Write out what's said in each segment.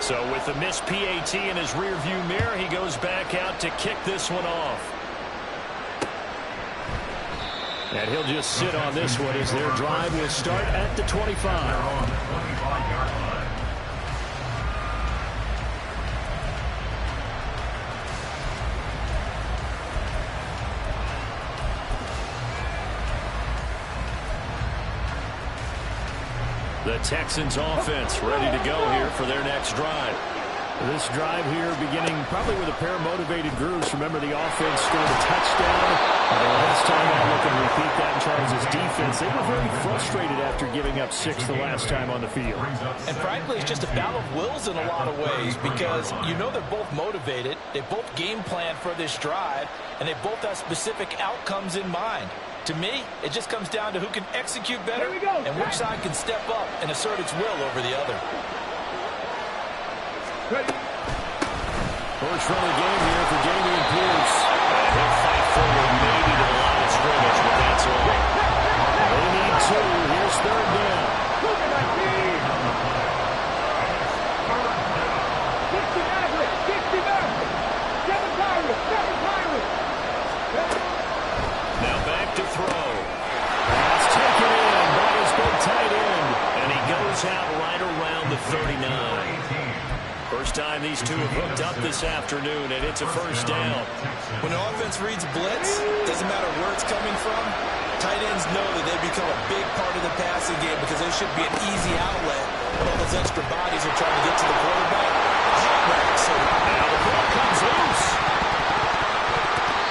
So with the missed PAT in his rearview mirror, he goes back out to kick this one off. And he'll just sit on this one as their drive will start at the 25. The Texans offense ready to go here for their next drive. This drive here beginning probably with a pair of motivated groups. Remember, the offense scored a touchdown. And the last time out, looking to repeat that in Charles' defense. They were very frustrated after giving up 6 the last time on the field. And frankly, it's just a battle of wills in a lot of ways because you know they're both motivated. They both game plan for this drive, and they both have specific outcomes in mind. To me, it just comes down to who can execute better and which side can step up and assert its will over the other. Ready. First run of the game here for Dameon Pierce. And he'll fight forward maybe to the line of scrimmage, but that's all. They need 2. Here's third down. Now back to throw. Pass taken in by his big tight end. And he goes out right around the 39. First time these two have hooked up this afternoon, and it's a first down. When the offense reads blitz, doesn't matter where it's coming from, tight ends know that they become a big part of the passing game because they should be an easy outlet when all those extra bodies are trying to get to the quarterback. So now the ball comes loose.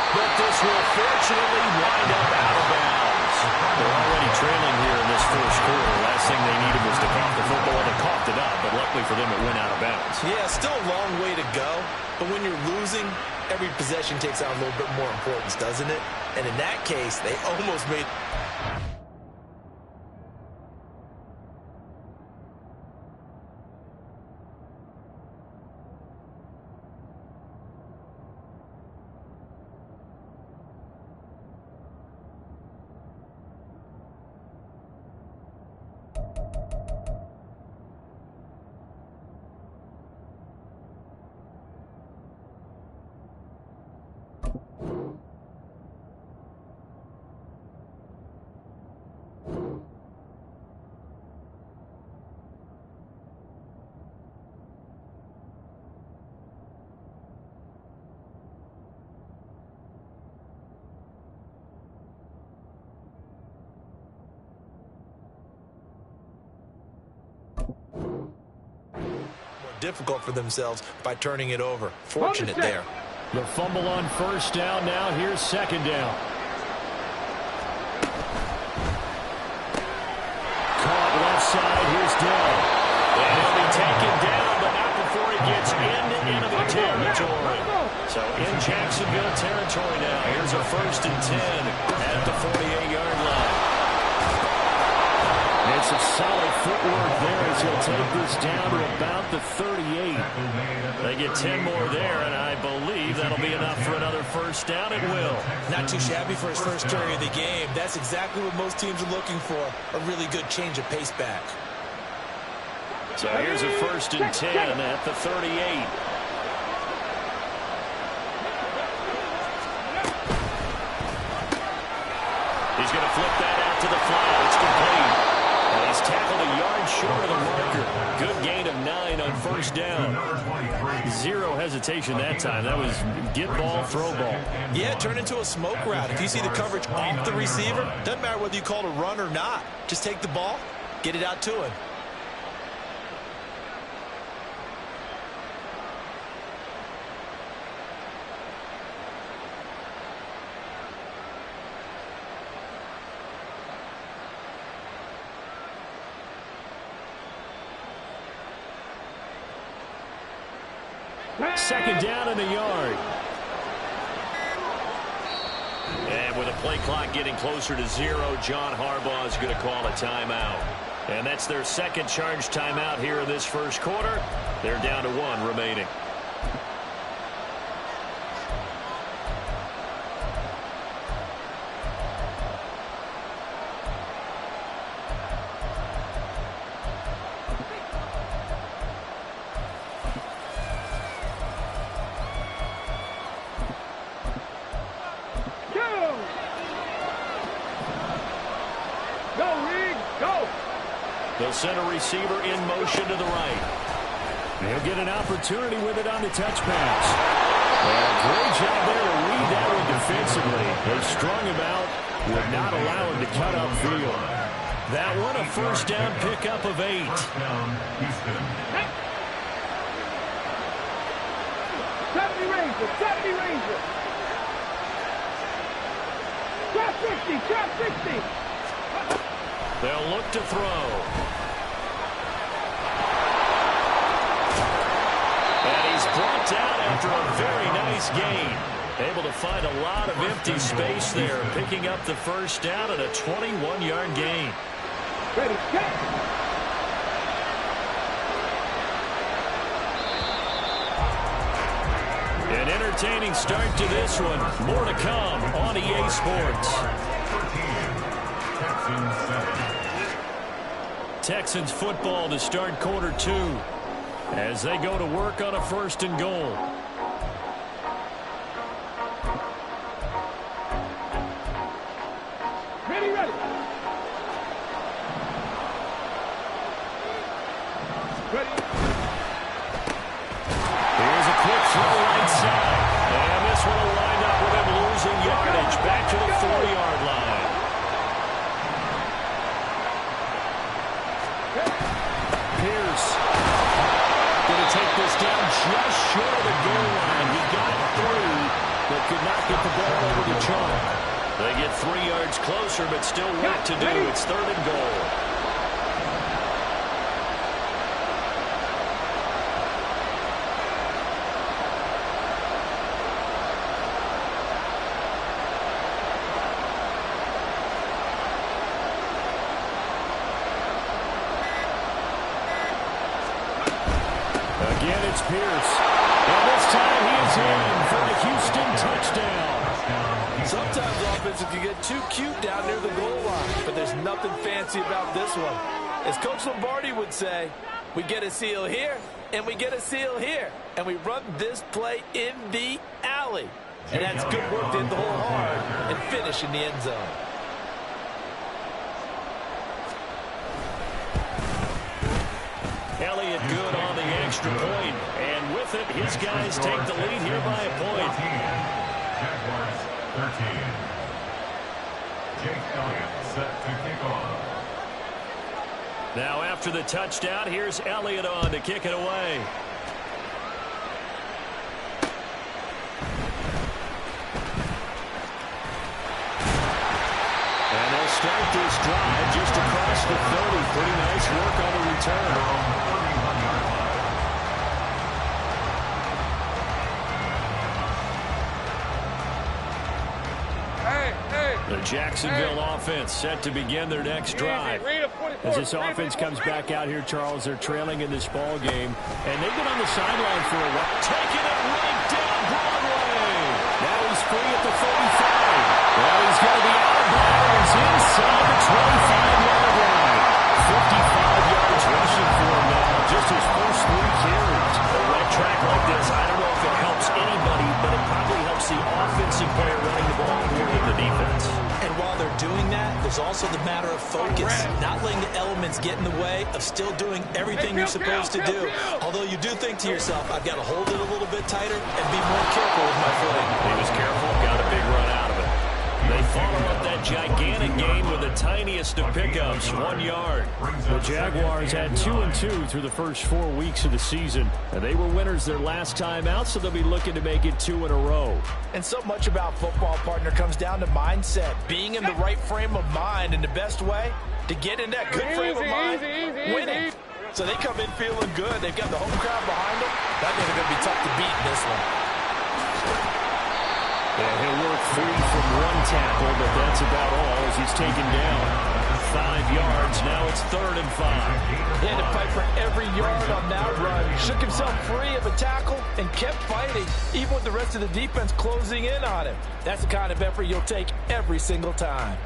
But this will fortunately wind up out of bounds. They're already trailing here in this first quarter. Last thing they needed was to cough the football. They coughed it up, but luckily for them, it went out of bounds. Yeah, still a long way to go. But when you're losing, every possession takes on a little bit more importance, doesn't it? And in that case, they almost made... difficult for themselves by turning it over. Fortunate there. The fumble on first down. Now here's second down. Caught left side. Here's Dell. And he'll be taken down, but not before he gets into enemy territory. So in Jacksonville territory now. Here's a 1st and 10 at the 48-yard line. It's a solid footwork there as he'll take this down to about the 38. They get 10 more there, and I believe that'll be enough for another first down. It will. Not too shabby for his first carry of the game. That's exactly what most teams are looking for, a really good change of pace back. So here's a 1st and 10 at the 38. He's going to flip that out to the flat. It's complete. And he's tackled a yard short of the marker. Good gain of 9 on first down. 0 hesitation that time. That was get ball, throw ball. Yeah, turn into a smoke route. If you see the coverage off the receiver, doesn't matter whether you call it a run or not. Just take the ball, get it out to him. Second down in the yard. And with a play clock getting closer to 0, John Harbaugh is going to call a timeout. And that's their second charge timeout here in this first quarter. They're down to 1 remaining. They'll send a receiver in motion to the right. They'll get an opportunity with it on the touch pass. Great job there to read that one defensively. They strung him out, would not allow him to cut upfield. That one a first down pickup of 8. Saturday Ranger. Trap 60. They'll look to throw. And he's brought down after a very nice gain. Able to find a lot of empty space there, picking up the first down and a 21-yard gain. Ready, go! An entertaining start to this one. More to come on EA Sports. Texans football to start quarter 2 as they go to work on a 1st and goal. Ready. Here's a quick throw right side. And this one will wind up with him losing yardage back to the 4-yard line. Pierce going to take this down just short of the goal line. He got through, but could not get the ball over the chalk. They get 3 yards closer, but still work to do. It's 3rd and goal. Again, it's Pierce. And this time he is in for the Houston touchdown. Sometimes offenses can get too cute down near the goal line, but there's nothing fancy about this one. As Coach Lombardi would say, we get a seal here, and we get a seal here, and we run this play in the alley. And that's good work to hit the hole hard and finish in the end zone. Elliott good on the extra point, and with it, his guys take the lead here by a point. Jaguars 13. Jake Elliott set to kick off. Now after the touchdown, here's Elliott on to kick it away. And they'll start this drive just across the 30. Pretty nice work on the return. The Jacksonville offense set to begin their next drive. As this offense comes back out here, Charles, they're trailing in this ball game, and they've been on the sideline for a while. Taking it right down Broadway. Now he's free at the 35. Well, he's going to be out of bounds inside the 25-yard line. 55 yards rushing for him now. Just his first 3 carries. A wet track like this, I don't know if it helps anybody, but it probably helps the offensive player running the ball more than the defense. And while they're doing that, there's also the matter of focus, not letting the elements get in the way of still doing everything you're supposed to do. Although you do think to yourself, I've got to hold it a little bit tighter and be more careful with my footing. He was careful, got a big run out of it. They follow up that gigantic gain with the tiniest of pickups, 1 yard. The Jaguars had 2-2 through the first 4 weeks of the season, and they were winners their last time out, so they'll be looking to make it 2 in a row. And so much about football, partner, comes down to mindset, being in the right frame of mind, and the best way to get in that good frame of mind, winning. So they come in feeling good. They've got the home crowd behind them. That means they're going to be tough to beat in this one. And he'll work free from 1 tackle, but that's about all as he's taken down. 5 yards, now it's 3rd and 5. He had to fight for every yard on that run. Shook himself free of a tackle and kept fighting, even with the rest of the defense closing in on him. That's the kind of effort you'll take every single time.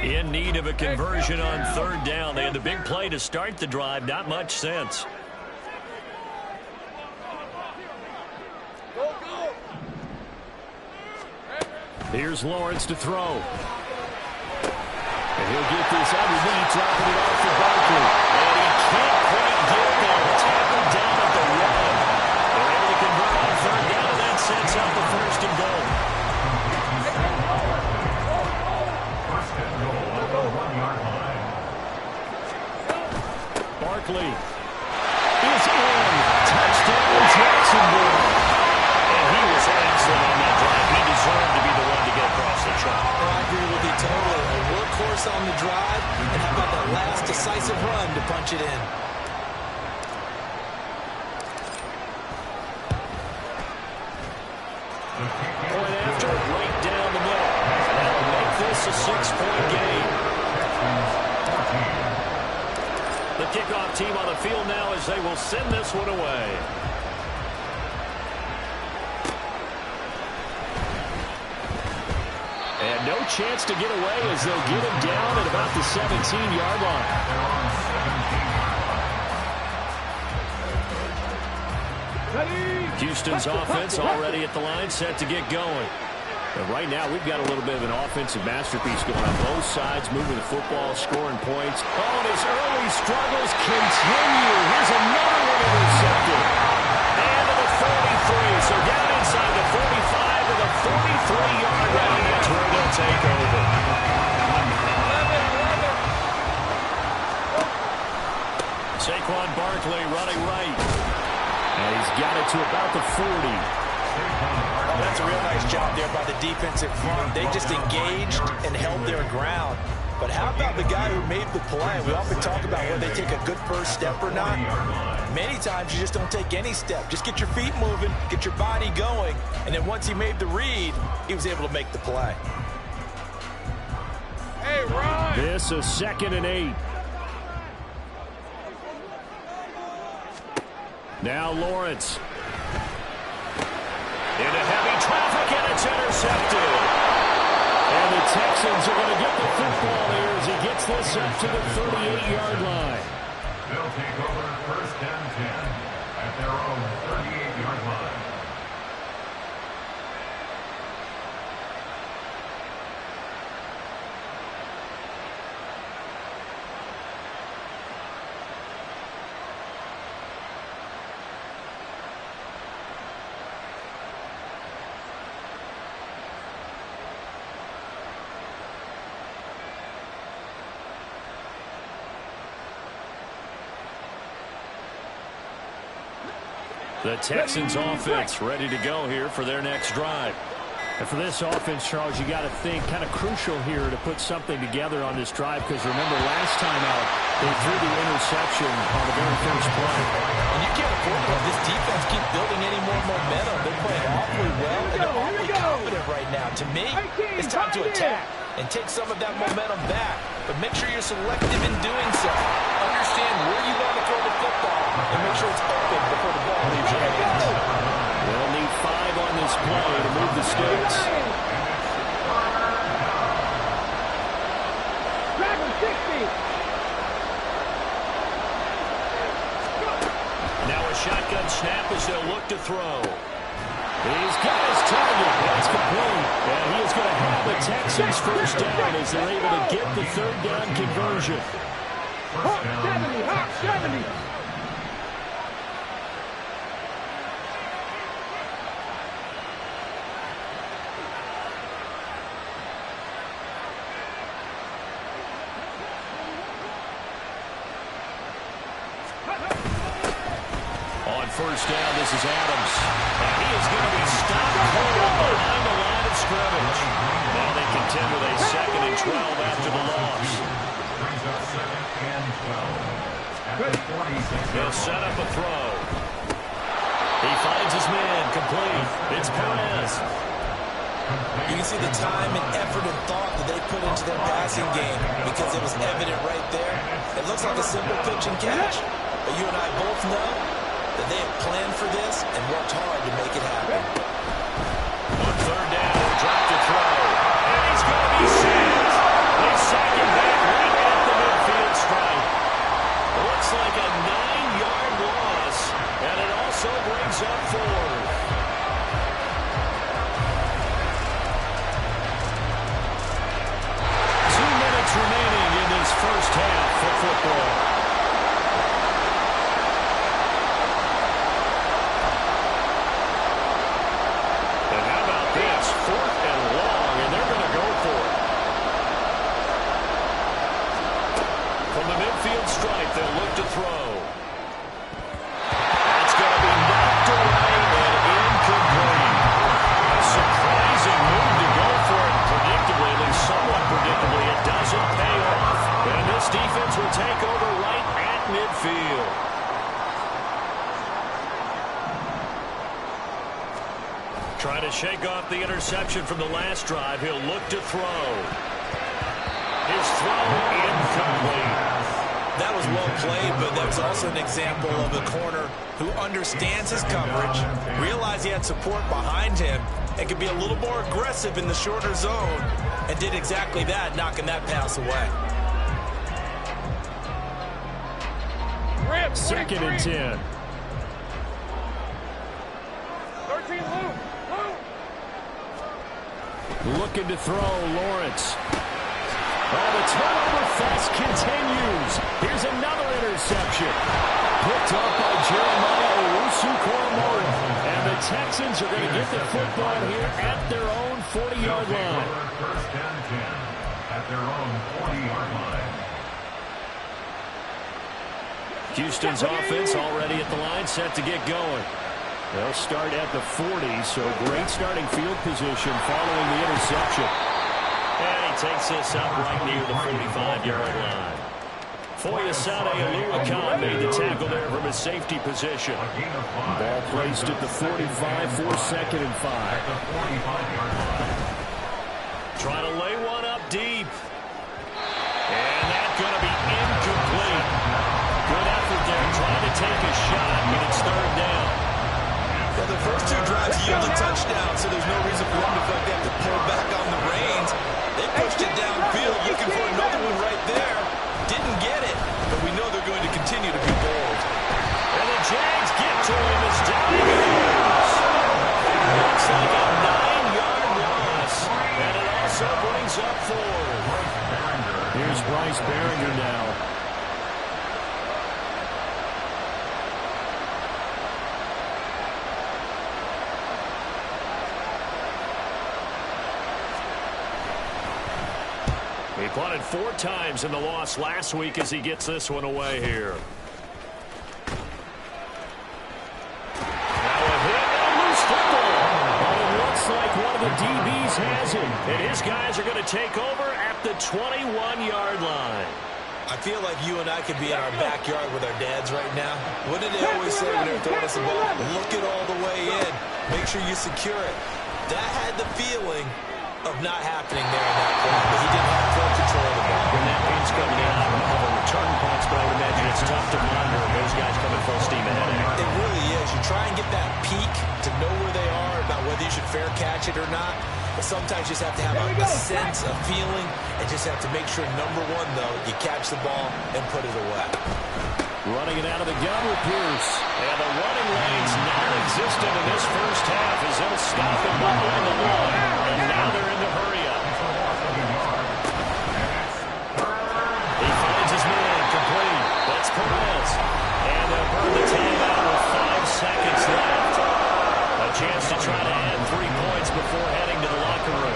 In need of a conversion on 3rd down. They had the big play to start the drive, not much sense. Here's Lawrence to throw. he'll get this underneath, dropping it off to Barkley. And he can't quite get there. Tackled down at the 1. They're able to convert on 3rd down, and that sets up the 1st and goal. First and goal at the 1-yard line. Barkley is in. Touchdown, Jacksonville. And he was excellent on that drive. He deserved to be the one to get across the track. Oh, I agree with you totally. A workhorse on the drive, and how about that last decisive run to punch it in? Point after, right down the middle. That'll make this a 6-point game. The kickoff team on the field now as they will send this one away. And no chance to get away as they'll get him down at about the 17-yard line. Houston's offense already at the line, set to get going. And right now, we've got a little bit of an offensive masterpiece going on both sides, moving the football, scoring points. Oh, and his early struggles continue. Here's another one intercepted. And to the 43. So down inside the 45 to the 43-yard line. That's where they'll take over. Saquon Barkley running right. And he's got it to about the 40. Oh, that's a real nice job there by the defensive front. They just engaged and held their ground. But how about the guy who made the play? We often talk about whether they take a good first step or not. Many times you just don't take any step. Just get your feet moving, get your body going, and then once he made the read, he was able to make the play. Hey, Ron! This is 2nd and 8. Now Lawrence. Into heavy traffic, and it's intercepted. And the Texans are going to get the football here as he gets this up to the 38-yard line. They'll take over 1st and 10 at their own 38-yard line. The Texans offense ready to go here for their next drive. And for this offense, Charles, you got to think kind of crucial here to put something together on this drive, because remember last time out they threw the interception on the very first play. And you can't afford to let this defense keep building any more momentum. They're playing awfully well, and they're awfully confident right now. To me, it's time to attack and take some of that momentum back. But make sure you're selective in doing so. Understand where you want to throw the football and make sure it's open before the ball leaves your hands. They'll need 5 on this play to move the stakes. Dragon 60. Now a shotgun snap as they'll look to throw. He's got his target. That's complete. And he is going to have the Texans first down as they're able to get the 3rd down conversion. Hawk 70. Hawk 70. On 1st down, this is Adams. And he is going to be stopped cold behind the line of scrimmage. Now they contend with a 2nd and 12 after the loss. Brings up 2nd and 12 at the 46. He'll set up a throw. He finds his man, complete. It's Perez. You can see the time and effort and thought that they put into their passing game because it was evident right there. It looks like a simple pitch and catch, but you and I both know that they have planned for this and worked hard to make it happen. On 3rd down, dropped a throw. And he's going to be sacked. They sack him back right at the midfield stripe. Looks like a 9-yard loss, and it also brings up 4. 2 minutes remaining first half for football. And how about this? 4th and long, and they're going to go for it. From the midfield stripe, they'll look to throw. That's going to be knocked away and incomplete. A surprising move to go for it. Predictably, at least somewhat predictably, it doesn't pay off. And this defense will take over right at midfield. Trying to shake off the interception from the last drive. He'll look to throw. His throw incomplete. That was well played, but that's also an example of a corner who understands his coverage, realized he had support behind him, and could be a little more aggressive in the shorter zone, and did exactly that, knocking that pass away. 2nd and 10. 13 loop. Looking to throw, Lawrence. Oh, the turnover fest continues. Here's another interception. Picked up by Jeremiah Owusu-Koramoah. And the Texans are going to get the football here at their own 40-yard line. First and 10 at their own 40-yard line. Houston's offense already at the line, set to get going. They'll start at the 40, so great starting field position following the interception. And he takes this up right near the 45-yard line. Foyesade Oluwakan made the tackle there from his safety position. Ball placed at the 45 for 2nd and 5. Trying to lay one up deep. And that's going to be incomplete. Good effort there, trying to take a shot, but it's 3rd down. Well, the first 2 drives yielded touchdowns, so there's no reason for them to feel like they have to pull back on the reins. They pushed it downfield, looking for another one right there. Didn't get it, but we know they're going to continue to be bold. And the Jags get to him as down he goes. Looks like a 9-yard loss, and it also brings up 4th. Here's Bryce Behringer now. He punted 4 times in the loss last week as he gets this one away here. Now a hit and a loose football. Oh, it looks like one of the DBs has him. And his guys are going to take over at the 21-yard line. I feel like you and I could be in our backyard with our dads right now. What did they always say when they were throwing us the ball? Look it all the way in. Make sure you secure it. That had the feeling of not happening there in that play, but he didn't have full control of the ball. When that pace coming in, I don't know the return points, but I would imagine it's tough to monitor if those guys coming full steam ahead. It really is. You try and get that peek to know where they are, about whether you should fair catch it or not. But sometimes you just have to have a sense of feeling and just have to make sure, number one, though, you catch the ball and put it away. Running it out of the gun with Pierce. And the running lane's non-existent in this first half as they'll stop him behind the line. And now they're in the hurry-up. He finds his man, complete. That's Perez. And they'll burn the timeout with 5 seconds left. A chance to try to add 3 points before heading to the locker room.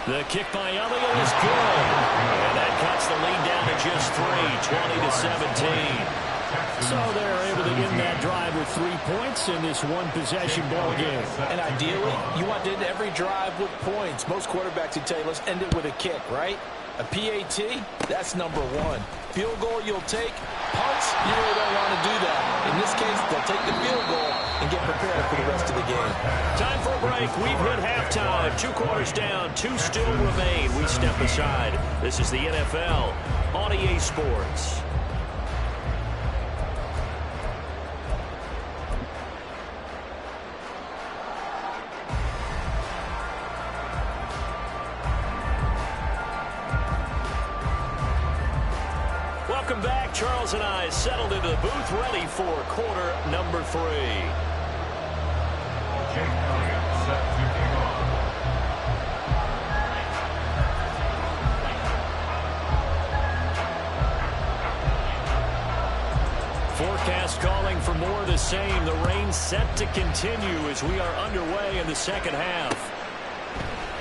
The kick by Elliott is good. And that cuts the lead down to just 3, 20-17. So they're able to end that drive with 3 points in this one-possession ball game. And ideally, you want to end every drive with points. Most quarterbacks would tell you, let's end it with a kick, right? A PAT, that's number 1. Field goal you'll take. Punts, you really don't want to do that. In this case, they'll take the field goal and get prepared for the rest of the game. Time for a break. We've hit halftime. 2 quarters down. 2 still remain. We step aside. This is the NFL on EA Sports. Welcome back. Charles and I settled into the booth, ready for quarter number 3. Jake Elliott set to kick off. forecast calling for more of the same. The rain set to continue as we are underway in the second half.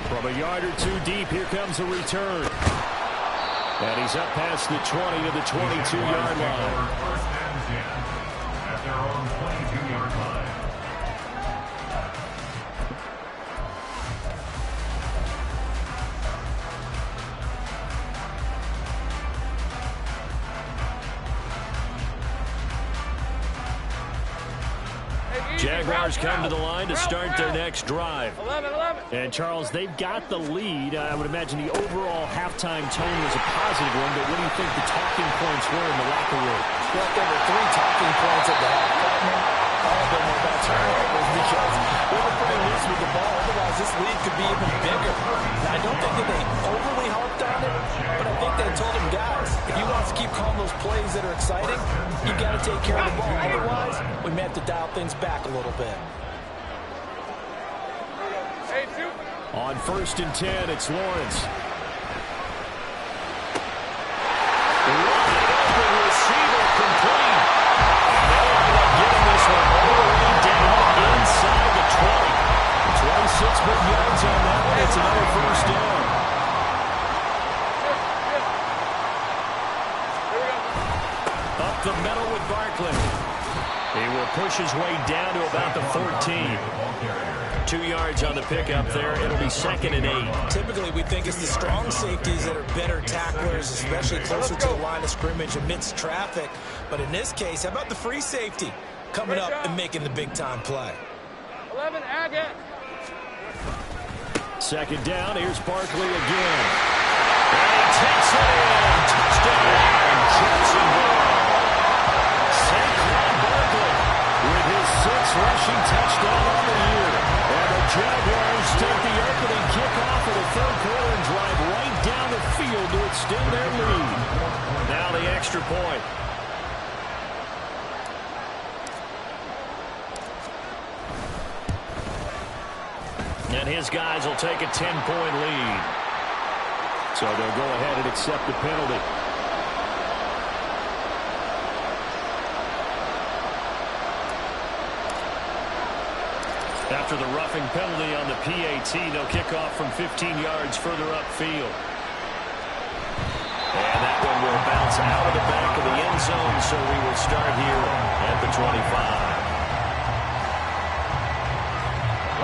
From a yard or two deep, here comes a return. And he's up past the 20 to the 22-yard line. First and 10 at their own 22-yard line. Jaguars come to the line to start their next drive. 11. And, Charles, they've got the lead. I would imagine the overall halftime tone was a positive one, but what do you think the talking points were in the locker room? Well, there were 3 talking points at the half, partner. All of them were about turnovers because we were pretty loose with the ball. Otherwise, this lead could be even bigger. Now, I don't think that they overly harped on it, but I think they told him, guys, if you want to keep calling those plays that are exciting, you got to take care of the ball. Otherwise, we may have to dial things back a little bit. Hey, shoot. On 1st and 10, it's Lawrence. Wide open receiver complete. They end up getting this one all the way down inside the 20. 26 big yards on that one. It's another first down. Up the middle with Barkley. He will push his way down to about the 14. 2 yards on the pickup there. It'll be 2nd and 8. Typically, we think it's the strong safeties that are better tacklers, especially closer to the line of scrimmage amidst traffic. But in this case, how about the free safety coming up and making the big-time play? 11, Agate. 2nd down. Here's Barkley again. And he takes it in. Touchdown, Jacksonville. Saquon Barkley with his 6th rushing touchdown on the year. And the Jaguars take the opening kickoff of the 3rd quarter and drive right down the field to extend their lead. Now the extra point. And his guys will take a 10-point lead. So they'll go ahead and accept the penalty. After the roughing penalty on the PAT, they'll kick off from 15 yards further upfield. And that one will bounce out of the back of the end zone, so we will start here at the 25.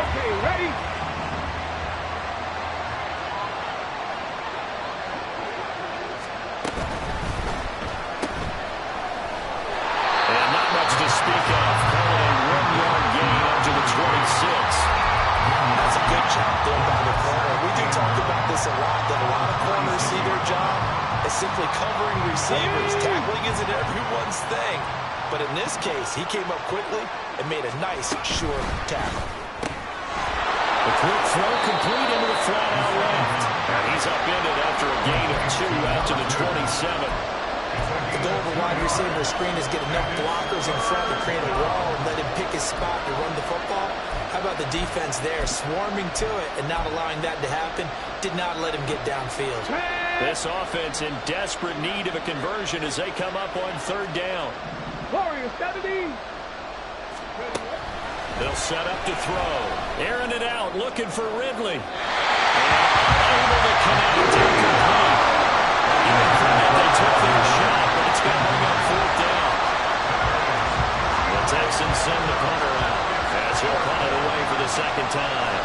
Okay, ready? And not much to speak of. Calling a 1-yard gain up to the 26. That's a good job there by the corner. We do talk about this a lot, that a lot of corners see their job as simply covering receivers. Tackling isn't everyone's thing. But in this case, he came up quickly and made a nice, short tackle. A quick throw complete into the flat out left. And he's upended after a gain of 2 out to the 27. The goal of a wide receiver screen is get enough blockers in front to create a wall and let him pick his spot to run the football. How about the defense there, swarming to it and not allowing that to happen? Did not let him get downfield. This offense in desperate need of a conversion as they come up on 3rd down. Warriors, 70. They'll set up to throw. Airing it out, looking for Ridley. And unable to connect. Incomplete. Even credit, they took their shot, but it's going to bring up 4th down. The Texans send the punter out as he'll punt it away for the 2nd time.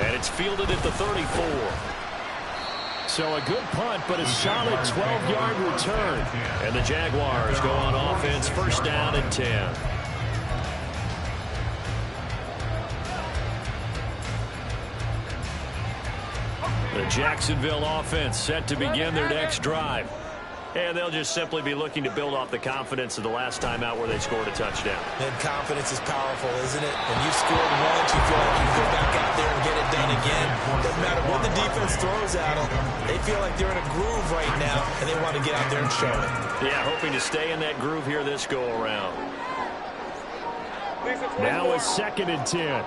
And it's fielded at the 34. So a good punt, but a solid 12-yard return. And the Jaguars go on offense, 1st down and 10. The Jacksonville offense set to begin their next drive. And they'll just simply be looking to build off the confidence of the last time out where they scored a touchdown. And confidence is powerful, isn't it? When you've scored once, you feel like you can go back out there and get it done again. Doesn't matter what the defense throws at them. They feel like they're in a groove right now, and they want to get out there and show it. Yeah, hoping to stay in that groove here this go-around. Now a 2nd and 10.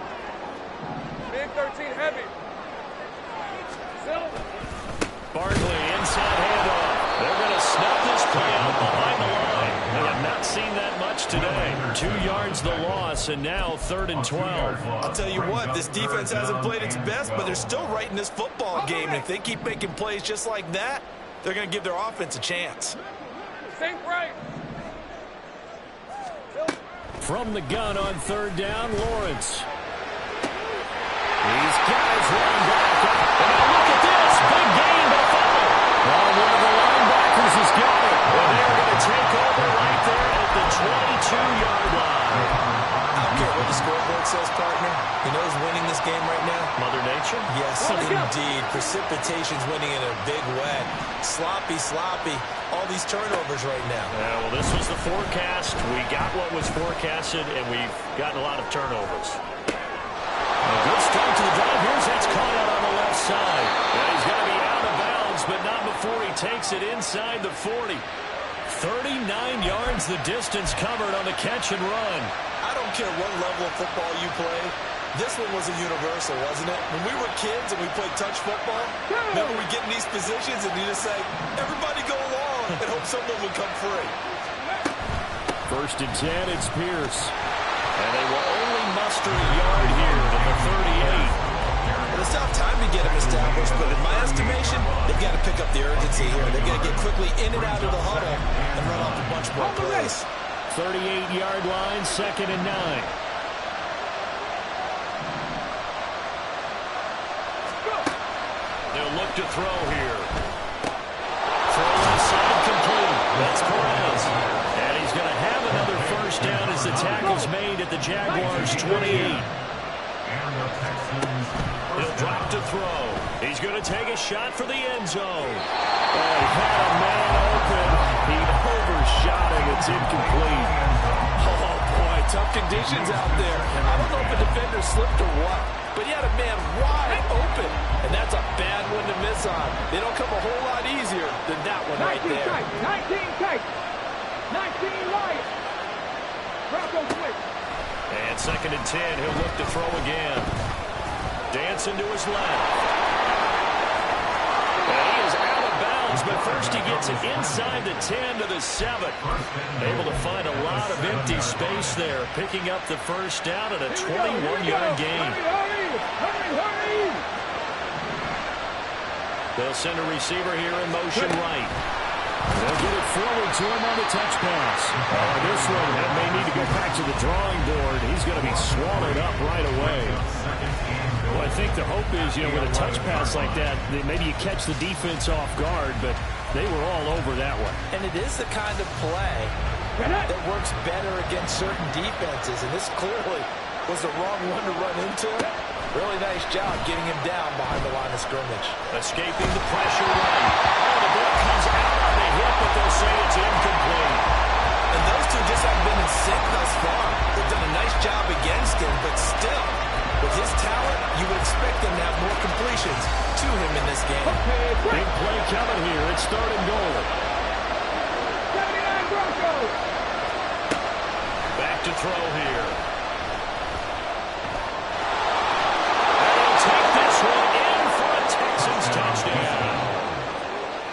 Big 13 heavy. Silver. Barkley, inside handoff. They're going to snap this play out behind the line. They have not seen that much today. 2 yards the loss, and now 3rd and 12. I'll tell you what, this defense hasn't played its best, but they're still right in this football game. And if they keep making plays just like that, they're going to give their offense a chance. Sink right. From the gun on 3rd down, Lawrence. He's got his run back up. And now look at this. Big gain by Fuller. Well, one of the linebackers has got it. And they're going to take over right there at the 22-yard line. I don't care what the scoreboard says, partner. You know who's winning this game right now? Mother Nature? Yes, indeed. Precipitation's winning in a big way. Sloppy, sloppy. All these turnovers right now. Yeah, well, this was the forecast. We got what was forecasted, and we've gotten a lot of turnovers. A good start to the drive. Here's that's caught out on the left side. And he's going to be out of bounds, but not before he takes it inside the 40. 39 yards the distance covered on the catch and run. I don't care what level of football you play. This one was a universal, wasn't it? When we were kids and we played touch football, remember we get in these positions and you just say, everybody go along and hope someone will come free. 1st and 10, it's Pierce. And they will only muster a yard here to the 38. Well, it's not time to get them established, but in my estimation, they've got to pick up the urgency here. They've got to get quickly in and out of the huddle and run off a bunch more plays. 38-yard line, 2nd and 9. They'll look to throw here. Throw inside complete. That's Perez. And he's going to have another 1st down as the tackle's made at the Jaguars' 28. He'll drop to throw. He's going to take a shot for the end zone. Oh, he had a man open. He overshot it. It's incomplete. Oh, boy, tough conditions out there. I don't know if the defender slipped or what, but he had a man wide open, and that's a bad one to miss on. They don't come a whole lot easier than that one right there. 19 tight. 19 light. Broncos win. And 2nd and 10, he'll look to throw again. Dancing to his left. And he is out of bounds, but first he gets it inside the 10 to the 7. Able to find a lot of empty space there, picking up the 1st down at a 21-yard gain. Hurry. They'll send a receiver here in motion right. They'll get it forward to him on the touch pass. This one, that may need to go back to the drawing board. He's going to be swallowed up right away. Well, I think the hope is, with a touch pass like that, maybe you catch the defense off guard, but they were all over that one. And it is the kind of play that works better against certain defenses, and this clearly was the wrong one to run into. Really nice job getting him down behind the line of scrimmage. Escaping the pressure right. Oh, the ball comes out on the hit, but they'll say it's incomplete. And those two just haven't been in sync thus far. They've done a nice job against him, but still, with his talent, you would expect them to have more completions to him in this game. Big play coming here. It's 3rd and goal. 79 Broncos. Back to throw here. Take this one in for a Texans touchdown.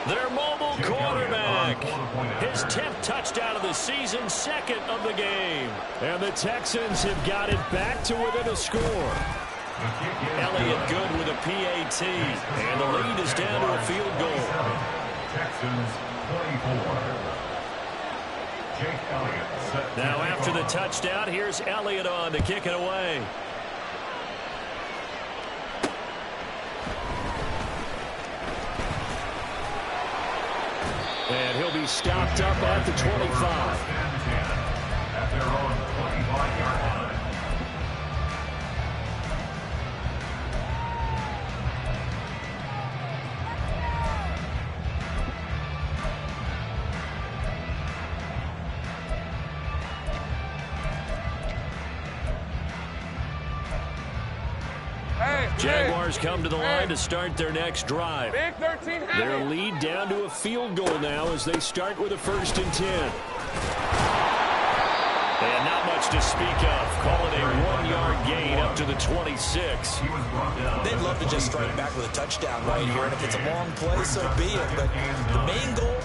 Their mobile quarterback. His 10th touchdown of the season, 2nd of the game. And the Texans have got it back to within a score. Elliott good with a PAT. And the lead is down to a field goal. Texans 24. Jake Elliott set. Now after the touchdown, here's Elliott on to kick it away. And he'll be stopped up at the 25. At their own 25-yard line. Jaguars come to the line to start their next drive. Big 13. Their lead down to a field goal now as they start with a 1st and 10. They had not much much to speak of. Call it a 1-yard gain up to the 26. They'd love to just strike back with a touchdown right here, and if it's a long play, so be it. But the main goal,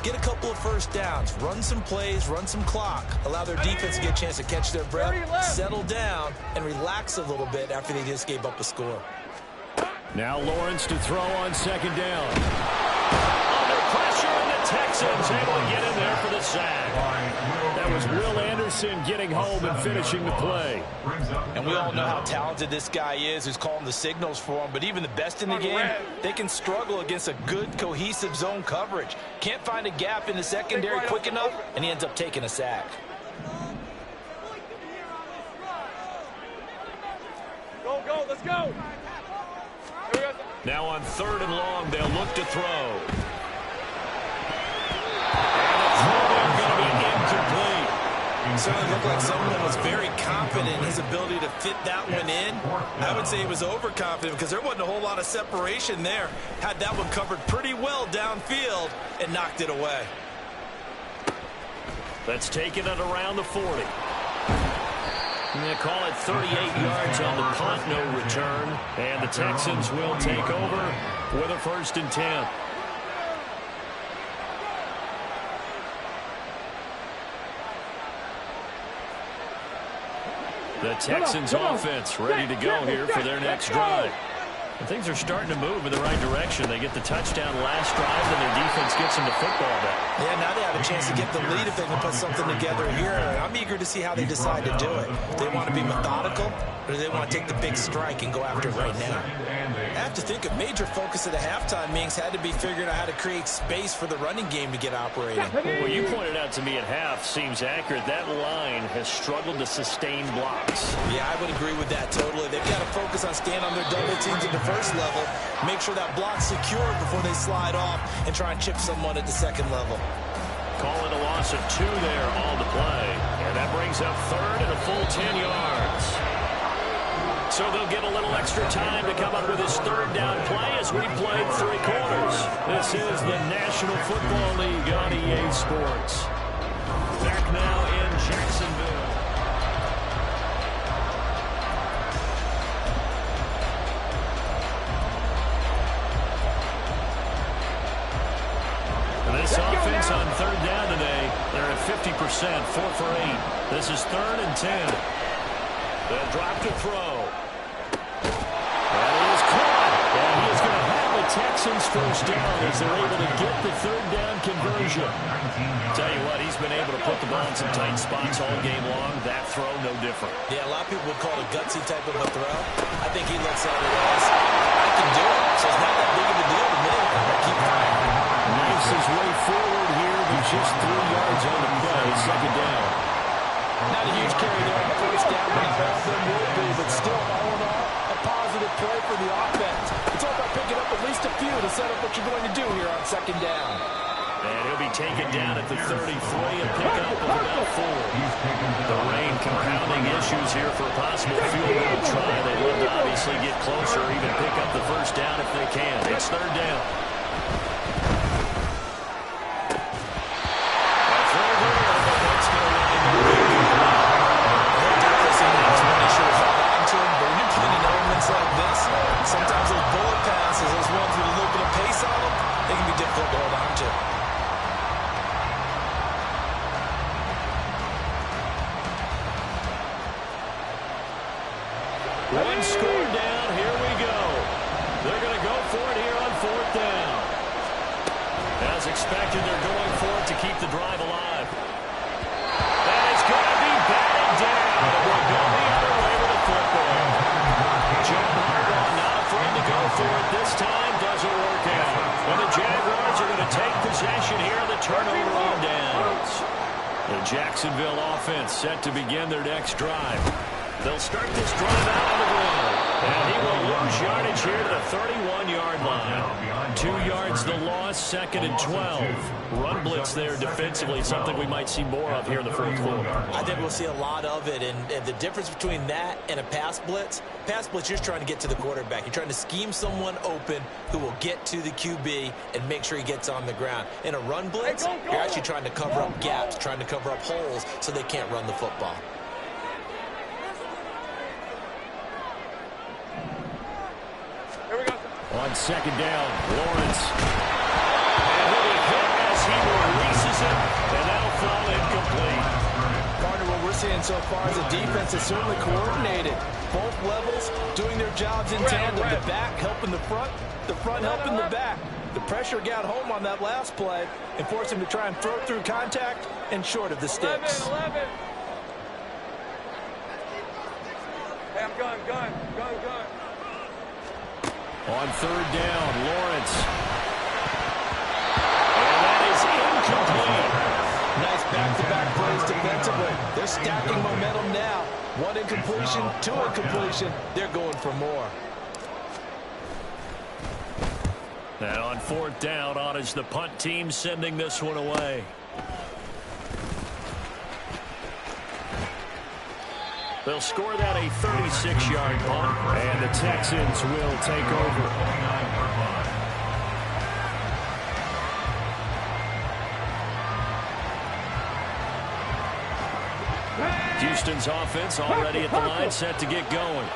get a couple of first downs, run some plays, run some clock, allow their defense to get a chance to catch their breath, settle down, and relax a little bit after they just gave up a score. Now Lawrence to throw on second down. Under pressure, and the Texans able to get in there for the sack. That was Will Anderson getting home and finishing the play. And we all know how talented this guy is who's calling the signals for him, but even the best in the game, they can struggle against a good, cohesive zone coverage. Can't find a gap in the secondary quick enough, and he ends up taking a sack. Go, go, let's go. Now on 3rd and long, they'll look to throw. Certainly looked like someone was very confident in his ability to fit that one in. I would say he was overconfident because there wasn't a whole lot of separation there. Had that one covered pretty well downfield and knocked it away. Let's take it at around the 40. I'm going to call it 38 yards on the punt, no return. And the Texans will take over with a 1st and 10. The Texans offense ready to go here for their next drive. And things are starting to move in the right direction. They get the touchdown last drive, and their defense gets them the football back. Yeah, now they have a chance to get the lead if they can put something together here. I'm eager to see how they decide to do it. Do they want to be methodical, or do they want to take the big strike and go after it right now? I have to think a major focus at the halftime means had to be figuring out how to create space for the running game to get operating. Well, you pointed out to me at half seems accurate. That line has struggled to sustain blocks. Yeah, I would agree with that totally. They've got to focus on staying on their double teams at the first level, make sure that block's secure before they slide off and try and chip someone at the second level. Call it a loss of 2 there on the play. And that brings up 3rd and a full 10 yards. So they'll get a little extra time to come up with his 3rd down play as we played 3 quarters. This is the National Football League on EA Sports. Back now in Jacksonville. This offense on 3rd down today, they're at 50%, 4 for 8. This is 3rd and 10. They'll drop to throw. That is caught. And he is going to have the Texans 1st down as they're able to get the 3rd down conversion. Tell you what, he's been able to put the ball in some tight spots all game long. That throw, no different. Yeah, a lot of people would call it a gutsy type of a throw. I think he looks at it as, I can do it, so it's not that big of a deal to me. Keep trying. Nice his way forward here, but just 3 yards on the play, 2nd down. Not a huge carry there on 1st down, but there would be, but still, all in all, a positive play for the offense. It's all about picking up at least a few to set up what you're going to do here on 2nd down. And he'll be taken down at the 33 and pick up of about 4. The rain compounding issues here for a possible field goal try. They'd love to obviously get closer, even pick up the 1st down if they can. It's 3rd down. Sometimes those bullet passes, those ones with a little bit of pace on them, they can be difficult to hold on to. One score down, here we go. They're going to go for it here on 4th down. As expected, they're going for it to keep the drive alive. And it's going to be batted down. We'll go the other way with the football. Joe Harbaugh not afraid to go for it. This time doesn't work out. And the Jaguars are going to take possession here on the turnover on downs. The Jacksonville offense set to begin their next drive. They'll start this drive out on the ground. And he will lose yardage here to the 31-yard line. 2 yards the loss, 2nd and 12. Run blitz there defensively, something we might see more of here in the 4th quarter. I think we'll see a lot of it, and the difference between that and a pass blitz, you're just trying to get to the quarterback. You're trying to scheme someone open who will get to the QB and make sure he gets on the ground. In a run blitz, you're actually trying to cover up gaps, trying to cover up holes so they can't run the football. On second down, Lawrence. And he'll be hit as he releases it, and that'll fall incomplete. Partner, what we're seeing so far is a defense that's certainly coordinated. Both levels doing their jobs in tandem. The back helping the front helping the back. The pressure got home on that last play and forced him to try and throw through contact and short of the sticks. 11. Hey, I'm gun. On third down, Lawrence. And that is incomplete. Nice back-to-back plays defensively. They're stacking momentum now. One incompletion, two incompletion. They're going for more. And on fourth down, on is the punt team sending this one away. They'll score that a 36-yard punt, and the Texans will take over. Houston's offense already at the line, set to get going.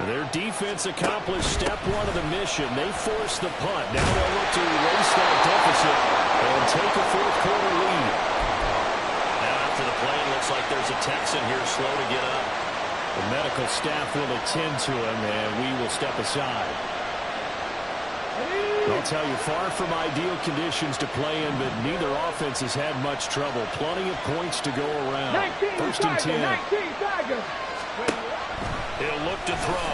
Their defense accomplished step one of the mission. They forced the punt. Now they'll look to erase that deficit and take a fourth-quarter lead. Now after the play, it looks like there's a Texan here slow to get up. The medical staff will attend to him, and we will step aside. I'll tell you, far from ideal conditions to play in, but neither offense has had much trouble. Plenty of points to go around. First and 10. He'll look to throw.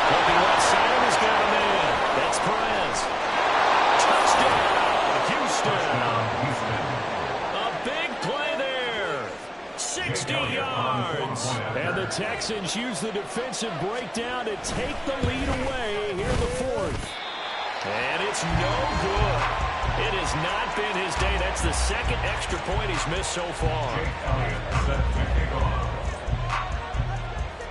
Looking right side, he's got a man. That's Perez. Touchdown, Houston. A big play there. 60 yards. And the Texans use the defensive breakdown to take the lead away here in the fourth. And it's no good. It has not been his day. That's the second extra point he's missed so far.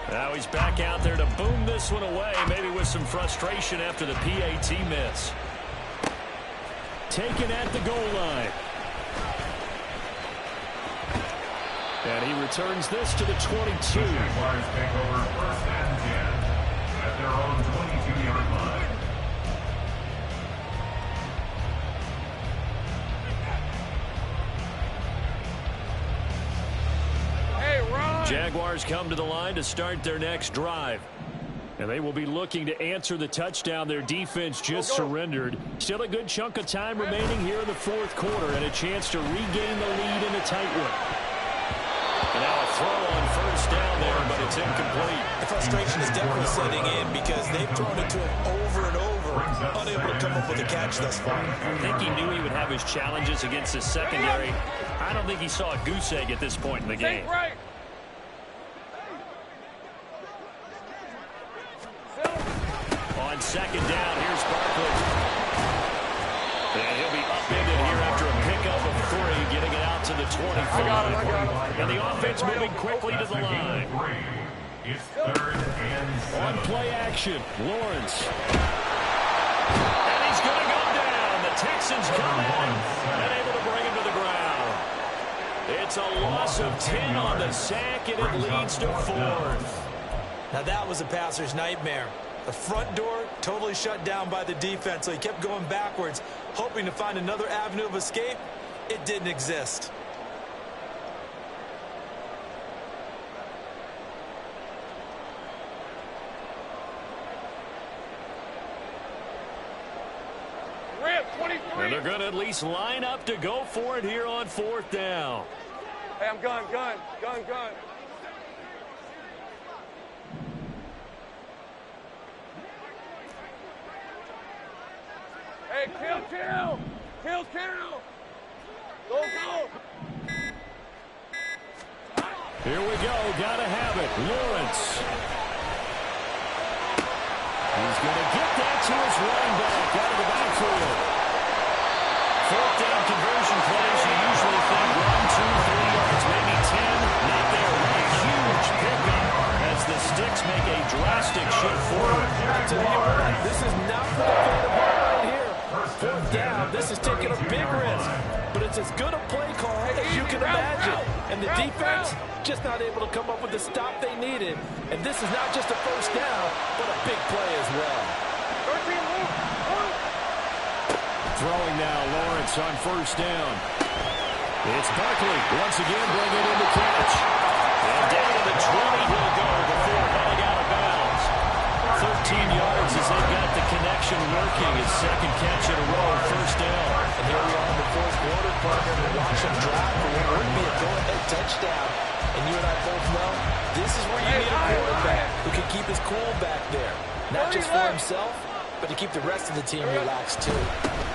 Now he's back out there to boom this one away, maybe with some frustration after the PAT miss. Taken at the goal line. And he returns this to the 22. Jaguars take over first and 10 at their own 22-yard line. Jaguars come to the line to start their next drive. And they will be looking to answer the touchdown their defense just surrendered. Still a good chunk of time remaining here in the fourth quarter and a chance to regain the lead in a tight one. And now a throw on first down there, but it's incomplete. The frustration is definitely setting in because they've thrown it to him over and over, unable to come up with a catch thus far. I think he knew he would have his challenges against his secondary. I don't think he saw a goose egg at this point in the game. On second down, here's Barkley. And he'll be upended here after a pickup of 3, getting it out to the 25. I got him. And the offense moving quickly to the line. It's third and 7. On play action, Lawrence. And he's going to go down. The Texans come in and able to bring him to the ground. It's a loss of 10 on the sack, and it leads to 4th. Now that was a passer's nightmare. The front door totally shut down by the defense, so he kept going backwards, hoping to find another avenue of escape. It didn't exist. And they're going to at least line up to go for it here on fourth down. Hey, I'm gun. Hey, kill. Go. Here we go. Got to have it. Lawrence. He's going to get that to his running back out of the backfield. Fourth down conversion plays. You usually think 1, 2, 3 yards, maybe 10. Not there. A huge pickup as the Sticks make a drastic shift forward. I tell you what, this is not for the faint of heart right here. Fourth down, this is taking a big risk, but it's It's as good a play call as you can imagine. And the defense just not able to come up with the stop they needed. And this is not just a first down, but a big play as well. Throwing now, Lawrence on first down. It's Barkley once again bringing in the catch. And down to the 20 he'll go before heading out of bounds. 13 yards as they've got the connection working. His second catch in a row, first down. And here we are in the fourth quarter, partner, to watch him drive for what would be a go-ahead touchdown. And you and I both know this is where you need a quarterback who can keep his cool back there. Not just for himself, but to keep the rest of the team relaxed too.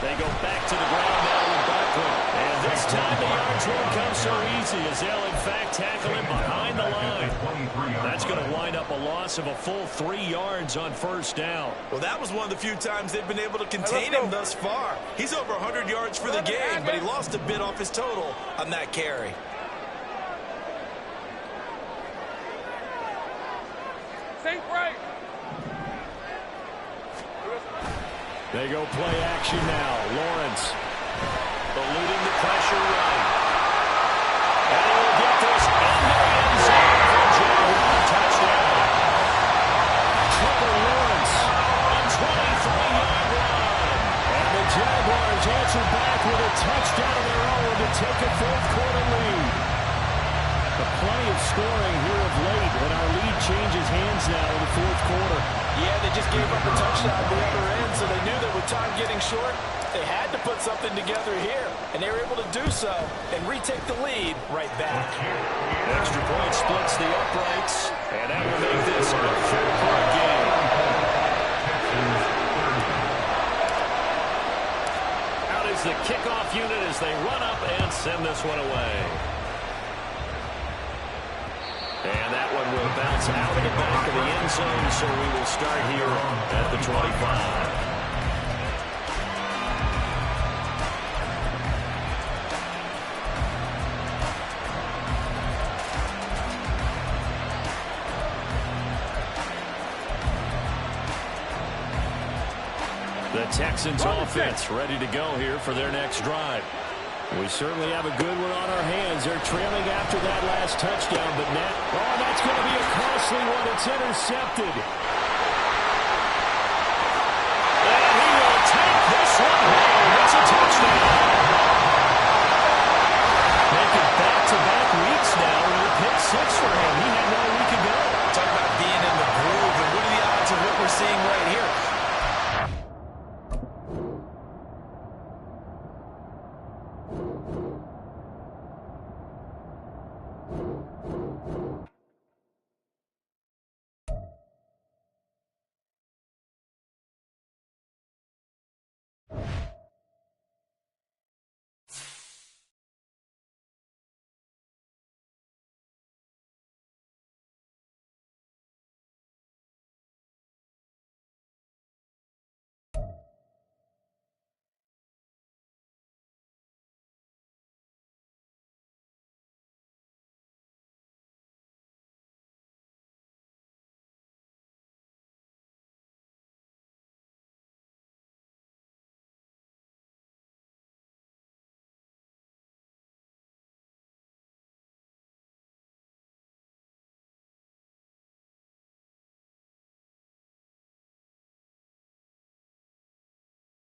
They go back to the ground now with Barkley. And this time the yards won't come so easy as they'll in fact tackle him behind the line. That's going to wind up a loss of a full 3 yards on first down. Well, that was one of the few times they've been able to contain him thus far. He's over 100 yards for the game, but he lost a bit off his total on that carry. Sink right. They go play action now. Lawrence eluding the pressure right. And he will get this in the end zone for Jaguar touchdown. Trevor Lawrence, a 23-yard run. And the Jaguars answer back with a touchdown of their own to take a fourth quarter lead. Plenty of scoring here of late, and our lead changes hands now in the fourth quarter. Yeah, they just gave up a touchdown at the other end, so they knew that with time getting short, they had to put something together here, and they were able to do so and retake the lead right back. Extra point splits the uprights, and that will make this a four-point game. Out is the kickoff unit as they run up and send this one away. And that one will bounce out of the back of the end zone, so we will start here at the 25. The Texans offense ready to go here for their next drive. We certainly have a good one on our hands. They're trailing after that last touchdown, but now, oh, that's going to be a costly one. It's intercepted.